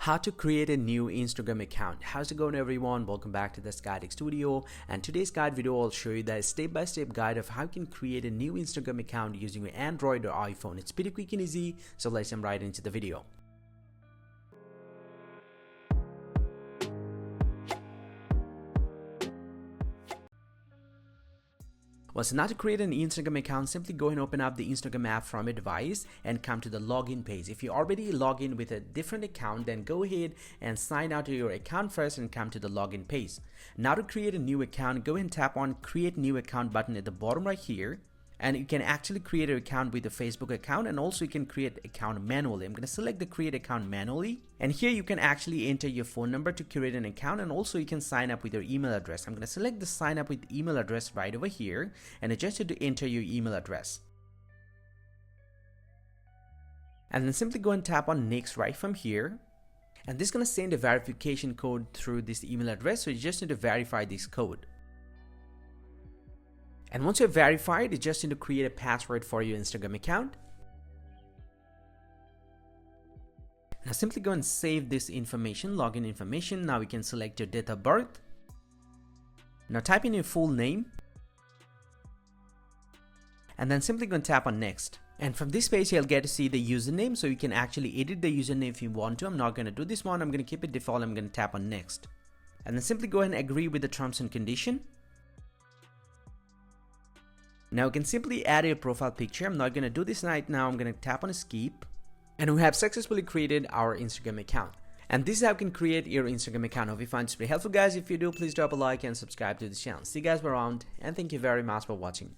How to create a new Instagram account. How's it going, everyone? Welcome back to this guiding studio, and today's guide video I'll show you the step-by-step guide of how you can create a new Instagram account using your Android or iPhone. It's pretty quick and easy, so let's jump right into the video. Well, so now to create an Instagram account, simply go and open up the Instagram app from your device and come to the login page. If you already log in with a different account, then go ahead and sign out to your account first and come to the login page. Now to create a new account, go ahead and tap on create new account button at the bottom right here. And you can actually create an account with a Facebook account, and also you can create an account manually. I'm going to select the create account manually, and here you can actually enter your phone number to create an account, and also you can sign up with your email address. I'm going to select the sign up with email address right over here, and I just need to enter your email address. And then simply go and tap on next right from here. And this is going to send a verification code through this email address, so you just need to verify this code. And once you're verified, you just need to create a password for your Instagram account. Now simply go and save this information, login information. Now we can select your date of birth. Now type in your full name. And then simply go and tap on next. And from this page, you'll get to see the username. So you can actually edit the username if you want to. I'm not going to do this one. I'm going to keep it default. I'm going to tap on next. And then simply go ahead and agree with the terms and condition. Now you can simply add your profile picture. I'm not going to do this right now. I'm going to tap on skip. And we have successfully created our Instagram account. And this is how you can create your Instagram account. Hope you find this very helpful, guys. If you do, please drop a like and subscribe to the channel. See you guys around, and thank you very much for watching.